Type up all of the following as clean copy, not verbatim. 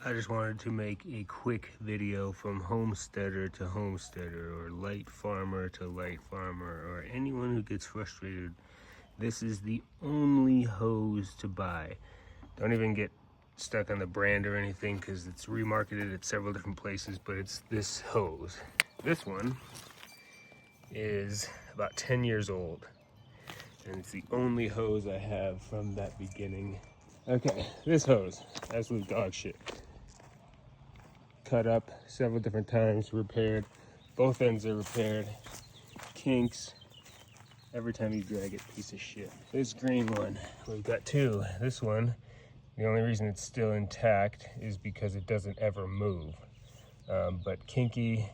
I just wanted to make a quick video from homesteader to homesteader, or light farmer to light farmer, or anyone who gets frustrated. This is the only hose to buy. Don't even get stuck on the brand or anything, because it's remarketed at several different places, but it's this hose. This one is about 10 years old, and it's the only hose I have from that beginning. Okay, this hose, absolute dog shit. Cut up several different times, repaired. Both ends are repaired. Kinks. Every time you drag it, piece of shit. This green one, we've got two. This one, the only reason it's still intact is because it doesn't ever move. But kinky,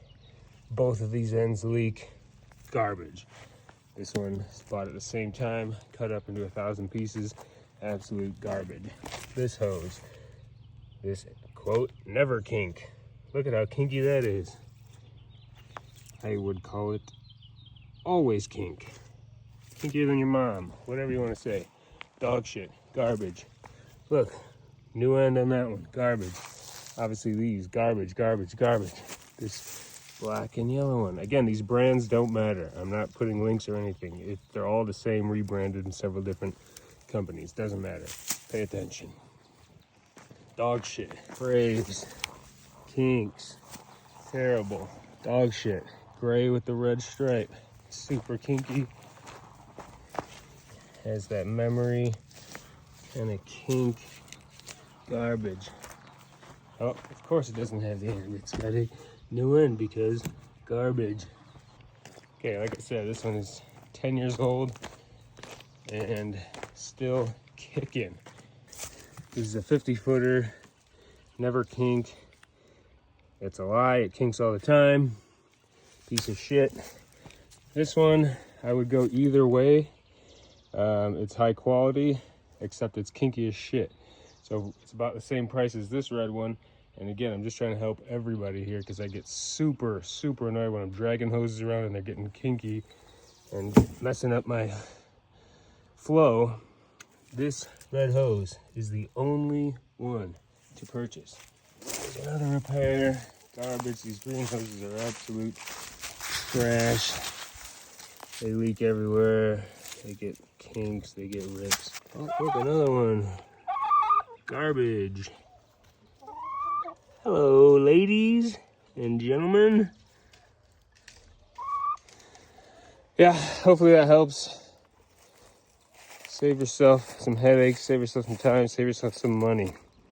both of these ends leak, garbage. This one is bought at the same time, cut up into 1,000 pieces, absolute garbage. This hose, this quote, never kink. Look at how kinky that is. I would call it always kink. Kinkier than your mom, whatever you want to say. Dog shit, garbage. Look, new end on that one, garbage. Obviously these, garbage, garbage, garbage. This black and yellow one. Again, these brands don't matter. I'm not putting links or anything. They're all the same, rebranded in several different companies. Doesn't matter. Pay attention. Dog shit, Braves, kinks, terrible. Dog shit, gray with the red stripe, super kinky. Has that memory and a kink, garbage. Oh, of course it doesn't have the end. It's got a new end because garbage. Okay, like I said, this one is 10 years old and still kicking. This is a 50-footer, never kink. It's a lie, it kinks all the time. Piece of shit. This one, I would go either way. It's high quality, except it's kinky as shit. So it's about the same price as this red one. And again, I'm just trying to help everybody here because I get super, super annoyed when I'm dragging hoses around and they're getting kinky and messing up my flow. This red hose is the only one to purchase. There's another repair, garbage. These green hoses are absolute trash. They leak everywhere. They get kinks, they get rips. Oh, look, another one. Garbage. Hello, ladies and gentlemen. Yeah, hopefully that helps. Save yourself some headaches, save yourself some time, save yourself some money.